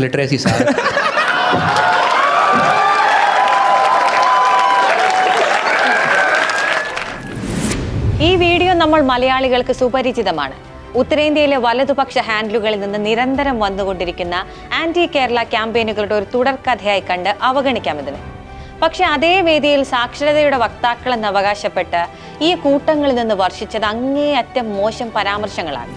Literacy sir. ഈ video നമ്മൾ മലയാളികൾക്ക് സുപരിചിതമാണ്. ഉത്തരേന്ത്യയിലെ വലതുപക്ഷ ഹാൻഡിലുകളിൽ നിന്ന് നിരന്തരം വന്നുകൊണ്ടിരിക്കുന്ന ആന്റി കേരള ക്യാമ്പയിനുകളുടെ ഒരു തുടർക്കഥയായി കണ്ട് അവഗണിക്കാമെതിന്. പക്ഷെ അതേ വേദിയിൽ സാക്ഷരതയുടെ വക്താക്കളെന്ന് അവകാശപ്പെട്ട് ഈ കൂട്ടങ്ങളിൽ നിന്ന് വർഷിച്ചത് അങ്ങേയറ്റം മോശം പരാമർശങ്ങളാണ്.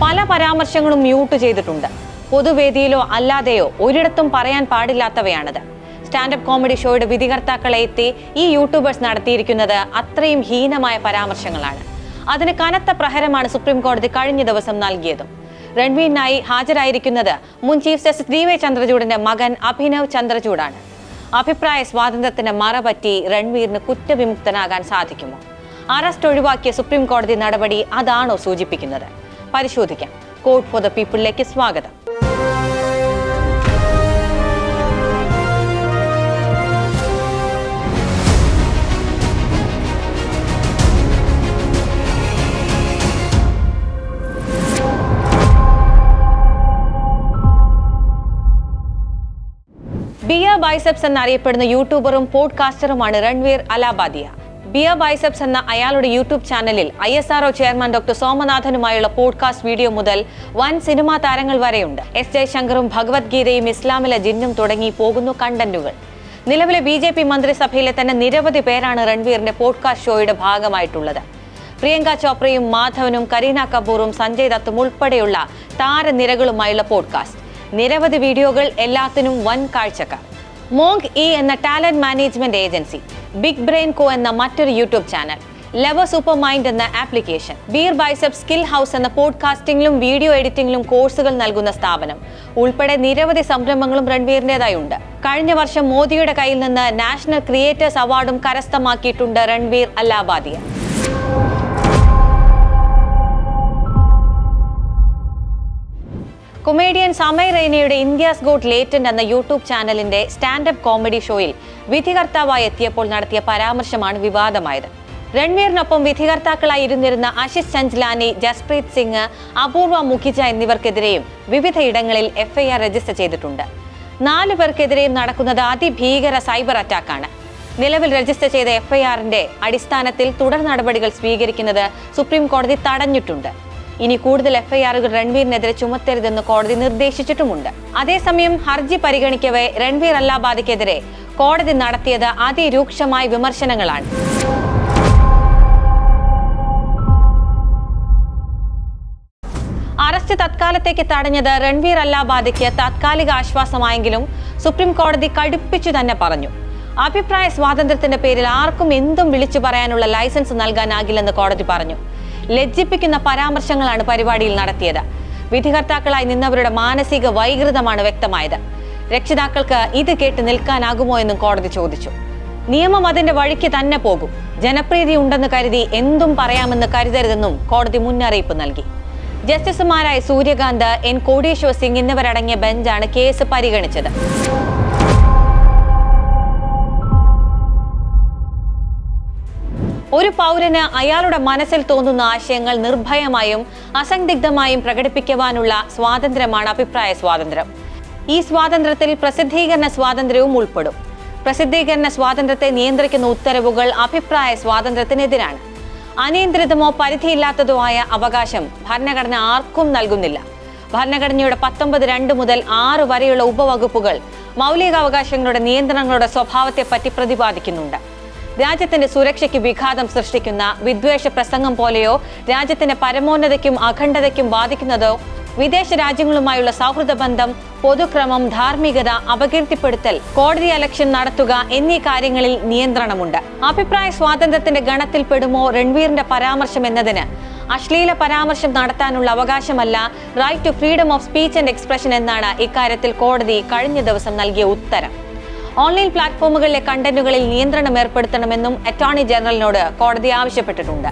പല പരാമർശങ്ങളും മ്യൂട്ട് ചെയ്തിട്ടുണ്ട്. പൊതുവേദിയിലോ അല്ലാതെയോ ഒരിടത്തും പറയാൻ പാടില്ലാത്തവയാണത്. സ്റ്റാൻഡപ്പ് കോമഡി ഷോയുടെ വിധികർത്താക്കളെ എത്തി ഈ യൂട്യൂബേഴ്സ് നടത്തിയിരിക്കുന്നത് അത്രയും ഹീനമായ പരാമർശങ്ങളാണ്. അതിന് കനത്ത പ്രഹരമാണ് സുപ്രീം കോടതി കഴിഞ്ഞ ദിവസം നൽകിയതും. രൺവീറിനായി ഹാജരായിരിക്കുന്നത് മുൻ ചീഫ് ജസ്റ്റിസ് DY ചന്ദ്രചൂഡിന്റെ മകൻ അഭിനവ് ചന്ദ്രചൂഡാണ്. അഭിപ്രായ സ്വാതന്ത്ര്യത്തിന് മറപറ്റി രൺവീറിന് കുറ്റവിമുക്തനാകാൻ സാധിക്കുമോ? അറസ്റ്റ് ഒഴിവാക്കിയ സുപ്രീം കോടതി നടപടി അതാണോ സൂചിപ്പിക്കുന്നത്? പരിശോധിക്കാം. കോഡ് ഫോർ ദ പീപ്പിളിലേക്ക് സ്വാഗതം. ബിയർ ബൈസെപ്സ് എന്നറിയപ്പെടുന്ന യൂട്യൂബറും പോഡ്കാസ്റ്ററുമാണ് രൺവീർ അലാബാദിയ. ബിയർ ബൈസെപ്സ് എന്ന അയാളുടെ യൂട്യൂബ് ചാനലിൽ ISRO ചെയർമാൻ ഡോക്ടർ സോമനാഥനുമായുള്ള പോഡ്കാസ്റ്റ് വീഡിയോ മുതൽ വൻ സിനിമാ താരങ്ങൾ വരെയുണ്ട്. S ജയശങ്കറും ഭഗവത്ഗീതയും ഇസ്ലാമിലെ ജിന്നും തുടങ്ങി പോകുന്നു കണ്ടന്റുകൾ. നിലവിലെ BJP മന്ത്രിസഭയിലെ തന്നെ നിരവധി പേരാണ് രൺവീറിന്റെ പോഡ്കാസ്റ്റ് ഷോയുടെ ഭാഗമായിട്ടുള്ളത്. പ്രിയങ്ക ചോപ്രയും മാധവനും കരീന കപൂറും സഞ്ജയ് ദത്തും ഉൾപ്പെടെയുള്ള താരനിരകളുമായുള്ള പോഡ്കാസ്റ്റ്. നിരവധി വീഡിയോകൾ, എല്ലാത്തിനും വൻ കാഴ്ചക്കാർ. മോങ്ക് എന്ന talent management agency, Big Brain Co എന്ന മറ്റൊരു YouTube channel, level super mind എന്ന application, Beer Biceps Skill House എന്ന പോഡ്കാസ്റ്റിംഗിലും വീഡിയോ എഡിറ്റിംഗിലും കോഴ്സുകൾ നൽകുന്ന സ്ഥാപനം ഉൾപ്പെടെ നിരവധി സംരംഭങ്ങളും രൺവീറിന്റേതായുണ്ട്. കഴിഞ്ഞ വർഷം മോദിയുടെ കയ്യിൽ നിന്ന് നാഷണൽ ക്രിയേറ്റേഴ്സ് അവാർഡും കരസ്ഥമാക്കിയിട്ടുണ്ട് രൺവീർ അലാബാദിയ. കൊമേഡിയൻ സമയ് റെയ്നയുടെ ഇന്ത്യാസ് ഗോട്ട് ലേറ്റന്റ് എന്ന യൂട്യൂബ് ചാനലിന്റെ സ്റ്റാൻഡപ്പ് കോമഡി ഷോയിൽ വിധികർത്താവായി എത്തിയപ്പോൾ നടത്തിയ പരാമർശമാണ് വിവാദമായത്. രൺവീറിനൊപ്പം വിധികർത്താക്കളായി ഇരുന്നിരുന്ന ആശിഷ് ചഞ്ച്ലാനി, ജസ്പ്രീത് സിംഗ്, അപൂർവ മുഖിജ എന്നിവർക്കെതിരെയും വിവിധ ഇടങ്ങളിൽ FIR രജിസ്റ്റർ ചെയ്തിട്ടുണ്ട്. 4 പേർക്കെതിരെയും നടക്കുന്നത് അതിഭീകര സൈബർ അറ്റാക്കാണ്. നിലവിൽ രജിസ്റ്റർ ചെയ്ത FIRന്റെ അടിസ്ഥാനത്തിൽ തുടർ നടപടികൾ സ്വീകരിക്കുന്നത് സുപ്രീം കോടതി തടഞ്ഞിട്ടുണ്ട്. ഇനി കൂടുതൽ FIRകൾ രൺവീറിനെതിരെ ചുമത്തരുതെന്ന് കോടതി നിർദ്ദേശിച്ചിട്ടുമുണ്ട്. അതേസമയം ഹർജി പരിഗണിക്കവേ രൺവീർ അലാബാദിക്കെതിരെ കോടതി നടത്തിയത് അതിരൂക്ഷമായ വിമർശനങ്ങളാണ്. അറസ്റ്റ് തത്കാലത്തേക്ക് തടഞ്ഞത് രൺവീർ അലാബാദിക്ക് താത്കാലിക ആശ്വാസമായെങ്കിലും സുപ്രീം കോടതി കടുപ്പിച്ചു തന്നെ പറഞ്ഞു. അഭിപ്രായ സ്വാതന്ത്ര്യത്തിന്റെ പേരിൽ ആർക്കും എന്തും വിളിച്ചു പറയാനുള്ള ലൈസൻസ് നൽകാനാകില്ലെന്ന് കോടതി പറഞ്ഞു. ലജ്ജിപ്പിക്കുന്ന പരാമർശങ്ങളാണ് പരിപാടിയിൽ നടത്തിയത്. വിധികർത്താക്കളായി നിന്നവരുടെ മാനസിക വൈകൃതമാണ് വ്യക്തമായത്. രക്ഷിതാക്കൾക്ക് ഇത് കേട്ട് നിൽക്കാനാകുമോ എന്നും കോടതി ചോദിച്ചു. നിയമം അതിന്റെ വഴിക്ക് തന്നെ പോകും. ജനപ്രീതി ഉണ്ടെന്ന് കരുതി എന്തും പറയാമെന്ന് കരുതരുതെന്നും കോടതി മുന്നറിയിപ്പ് നൽകി. ജസ്റ്റിസുമാരായ സൂര്യകാന്ത്, N കോടീശ്വർ സിംഗ് എന്നിവരടങ്ങിയ ബെഞ്ചാണ് കേസ് പരിഗണിച്ചത്. ഒരു പൗരന് അയാളുടെ മനസ്സിൽ തോന്നുന്ന ആശയങ്ങൾ നിർഭയമായും അസന്ദിഗ്ധമായും പ്രകടിപ്പിക്കുവാനുള്ള സ്വാതന്ത്ര്യമാണ് അഭിപ്രായ സ്വാതന്ത്ര്യം. ഈ സ്വാതന്ത്ര്യത്തിൽ പ്രസിദ്ധീകരണ സ്വാതന്ത്ര്യവും ഉൾപ്പെടും. പ്രസിദ്ധീകരണ സ്വാതന്ത്ര്യത്തെ നിയന്ത്രിക്കുന്ന ഉത്തരവുകൾ അഭിപ്രായ സ്വാതന്ത്ര്യത്തിനെതിരാണ്. അനിയന്ത്രിതമോ പരിധിയില്ലാത്തതോ ആയ അവകാശം ഭരണഘടന ആർക്കും നൽകുന്നില്ല. ഭരണഘടനയുടെ 19(2) മുതൽ 6 വരെയുള്ള ഉപവകുപ്പുകൾ മൗലികാവകാശങ്ങളുടെ നിയന്ത്രണങ്ങളുടെ സ്വഭാവത്തെപ്പറ്റി പ്രതിപാദിക്കുന്നുണ്ട്. രാജ്യത്തിന്റെ സുരക്ഷയ്ക്ക് വിഘാതം സൃഷ്ടിക്കുന്ന വിദ്വേഷ പ്രസംഗം പോലെയോ രാജ്യത്തിന്റെ പരമോന്നതയ്ക്കും അഖണ്ഡതയ്ക്കും ബാധിക്കുന്നതോ വിദേശ രാജ്യങ്ങളുമായുള്ള സൗഹൃദ ബന്ധം, പൊതുക്രമം, ധാർമ്മികത, അപകീർത്തിപ്പെടുത്തൽ, കോടതി അലക്ഷ്യം നടത്തുക എന്നീ കാര്യങ്ങളിൽ നിയന്ത്രണമുണ്ട്. അഭിപ്രായ സ്വാതന്ത്ര്യത്തിന്റെ ഗണത്തിൽ പെടുമോ രൺവീറിന്റെ പരാമർശം എന്നതിന് അശ്ലീല പരാമർശം നടത്താനുള്ള അവകാശമല്ല, right to freedom of speech and expression എന്നാണ് ഇക്കാര്യത്തിൽ കോടതി കഴിഞ്ഞ ദിവസം നൽകിയ ഉത്തരം. ഓൺലൈൻ പ്ലാറ്റ്ഫോമുകളിലെ കണ്ടന്റുകളിൽ നിയന്ത്രണം ഏർപ്പെടുത്തണമെന്നും അറ്റോർണി ജനറലിനോട് കോടതി ആവശ്യപ്പെട്ടിട്ടുണ്ട്.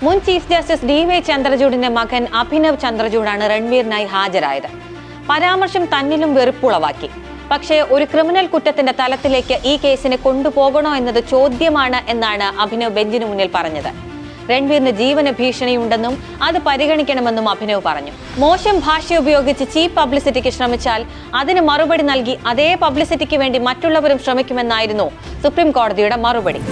മുൻ ചീഫ് ജസ്റ്റിസ് DY ചന്ദ്രചൂഡിന്റെ മകൻ അഭിനവ് ചന്ദ്രചൂഡാണ് രൺവീറിനായി ഹാജരായത്. പരാമർശം തന്നിലും വെറുപ്പുളവാക്കി. പക്ഷേ ഒരു ക്രിമിനൽ കുറ്റത്തിന്റെ തലത്തിലേക്ക് ഈ കേസിനെ കൊണ്ടുപോകണോ എന്നത് ചോദ്യമാണ് എന്നാണ് അഭിനവ് ബെഞ്ചിന് മുന്നിൽ പറഞ്ഞത്. രൺവീറിന് ജീവന ഭീഷണിയുണ്ടെന്നും അത് പരിഗണിക്കണമെന്നും അഭിനവ് പറഞ്ഞു. മോശം ഭാഷ ഉപയോഗിച്ച് ചീപ്പ് പബ്ലിസിറ്റിക്ക് ശ്രമിച്ചാൽ അതിന് മറുപടി നൽകി അതേ പബ്ലിസിറ്റിക്ക് വേണ്ടി മറ്റുള്ളവരും ശ്രമിക്കുമെന്നായിരുന്നു സുപ്രീം കോടതിയുടെ മറുപടി.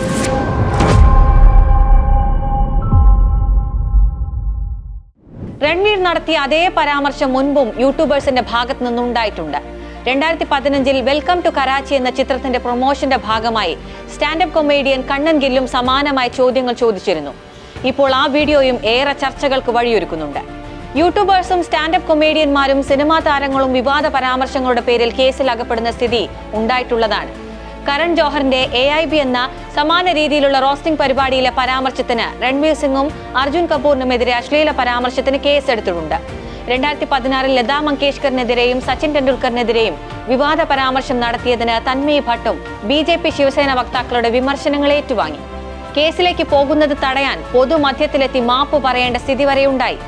രൺവീർ നടത്തിയ അതേ പരാമർശം മുൻപും യൂട്യൂബേഴ്സിന്റെ ഭാഗത്തു നിന്നുണ്ടായിട്ടുണ്ട്. 2015 വെൽക്കം ടു കറാച്ചി എന്ന ചിത്രത്തിന്റെ പ്രൊമോഷന്റെ ഭാഗമായി സ്റ്റാൻഡപ്പ് കൊമേഡിയൻ കണ്ണൻ ഗില്ലും സമാനമായ ചോദ്യങ്ങൾ ചോദിച്ചിരുന്നു. ഇപ്പോൾ ആ വീഡിയോയും ഏറെ ചർച്ചകൾക്ക് വഴിയൊരുക്കുന്നുണ്ട്. യൂട്യൂബേഴ്സും സ്റ്റാൻഡപ്പ് കൊമേഡിയന്മാരും സിനിമാ താരങ്ങളും വിവാദ പരാമർശങ്ങളുടെ പേരിൽ കേസിൽ അകപ്പെടുന്ന സ്ഥിതി ഉണ്ടായിട്ടുള്ളതാണ്. കരൺ ജോഹറിന്റെ AIB എന്ന സമാന രീതിയിലുള്ള റോസ്റ്റിംഗ് പരിപാടിയിലെ പരാമർശത്തിന് രൺവീർ സിംഗും അർജുൻ കപൂറിനുമെതിരെ അശ്ലീല പരാമർശത്തിന് കേസെടുത്തിട്ടുണ്ട്. 2016 ലതാ മങ്കേഷ്കറിനെതിരെയും സച്ചിൻ ടെണ്ടുൽക്കറിനെതിരെയും വിവാദ പരാമർശം നടത്തിയതിന് തന്മയ് ഭട്ടും BJP ശിവസേന വക്താക്കളുടെ വിമർശനങ്ങൾ ഏറ്റുവാങ്ങി. കേസിലേക്ക് പോകുന്നത് തടയാൻ പൊതുമധ്യത്തിലെത്തി മാപ്പ് പറയേണ്ട സ്ഥിതി വരെയുണ്ടായി.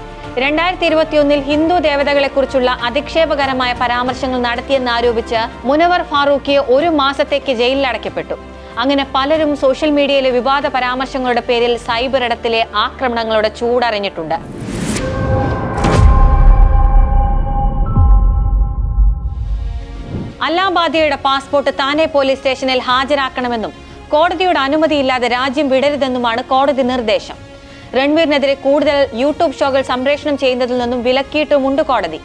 2021 ഹിന്ദു ദേവതകളെക്കുറിച്ചുള്ള അധിക്ഷേപകരമായ പരാമർശങ്ങൾ നടത്തിയെന്നാരോപിച്ച് മുനവർ ഫാറൂഖി 1 മാസത്തേക്ക് ജയിലിലടയ്ക്കപ്പെട്ടു. അങ്ങനെ പലരും സോഷ്യൽ മീഡിയയിലെ വിവാദ പരാമർശങ്ങളുടെ പേരിൽ സൈബർ ഇടത്തിലെ ആക്രമണങ്ങളുടെ ചൂടറിഞ്ഞിട്ടുണ്ട്. അല്ലാബാദിയയുടെ പാസ്പോർട്ട് താനെ പോലീസ് സ്റ്റേഷനിൽ ഹാജരാക്കണമെന്നും കോടതിയുടെ അനുമതിയില്ലാതെ രാജ്യം വിടരുതെന്നുമാണ് കോടതി നിർദ്ദേശം. രൺവീറിനെതിരെ കൂടുതൽ യൂട്യൂബ് ഷോകൾ സംപ്രേഷണം ചെയ്യുന്നതിൽ നിന്നും വിലക്കിയിട്ടുമുണ്ട് കോടതി.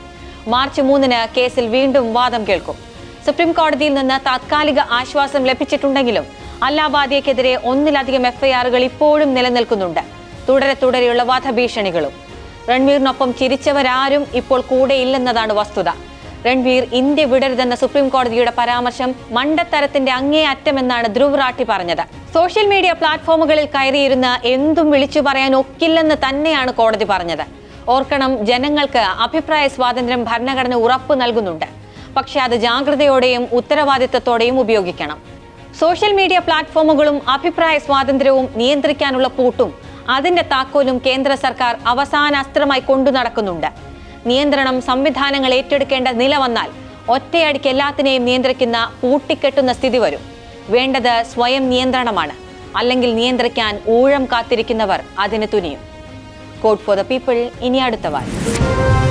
മാർച്ച് 3 കേസിൽ വീണ്ടും വാദം കേൾക്കും. സുപ്രീം കോടതിയിൽ നിന്ന് താത്കാലിക ആശ്വാസം ലഭിച്ചിട്ടുണ്ടെങ്കിലും അല്ലാബാദിയക്കെതിരെ 1-ലധികം FIRകൾ ഇപ്പോഴും നിലനിൽക്കുന്നുണ്ട്. തുടരെയുള്ള വധഭീഷണികളും. രൺവീറിനൊപ്പം ചിരിച്ചവരാരും ഇപ്പോൾ കൂടെയില്ലെന്നതാണ് വസ്തുത. രൺവീർ ഇന്ത്യ വിടരുതെന്ന സുപ്രീം കോടതിയുടെ പരാമർശം മണ്ടത്തരത്തിന്റെ അങ്ങേ അറ്റമെന്നാണ് ധ്രുവ് റാഠി പറഞ്ഞത്. സോഷ്യൽ മീഡിയ പ്ലാറ്റ്ഫോമുകളിൽ കയറിയിരുന്ന എന്തും വിളിച്ചു പറയാൻ ഒക്കില്ലെന്ന് തന്നെയാണ് കോടതി പറഞ്ഞത്. ഓർക്കണം, ജനങ്ങൾക്ക് അഭിപ്രായ സ്വാതന്ത്ര്യം ഭരണഘടന ഉറപ്പു നൽകുന്നുണ്ട്. പക്ഷെ അത് ജാഗ്രതയോടെയും ഉത്തരവാദിത്തത്തോടെയും ഉപയോഗിക്കണം. സോഷ്യൽ മീഡിയ പ്ലാറ്റ്ഫോമുകളും അഭിപ്രായ സ്വാതന്ത്ര്യവും നിയന്ത്രിക്കാനുള്ള പൂട്ടും അതിന്റെ താക്കോലും കേന്ദ്ര സർക്കാർ അവസാന അസ്ത്രമായി കൊണ്ടു നടക്കുന്നുണ്ട്. നിയന്ത്രണം സംവിധാനങ്ങൾ ഏറ്റെടുക്കേണ്ട നില വന്നാൽ ഒറ്റയടിക്ക് എല്ലാത്തിനെയും നിയന്ത്രിക്കുന്ന പൂട്ടിക്കെട്ടുന്ന സ്ഥിതി വരും. വേണ്ടത് സ്വയം നിയന്ത്രണമാണ്. അല്ലെങ്കിൽ നിയന്ത്രിക്കാൻ ഊഴം കാത്തിരിക്കുന്നവർ അതിന് തുനിയും. കോഡ് ഫോർ ദ പീപ്പിൾ ഇനി അടുത്ത വാരം.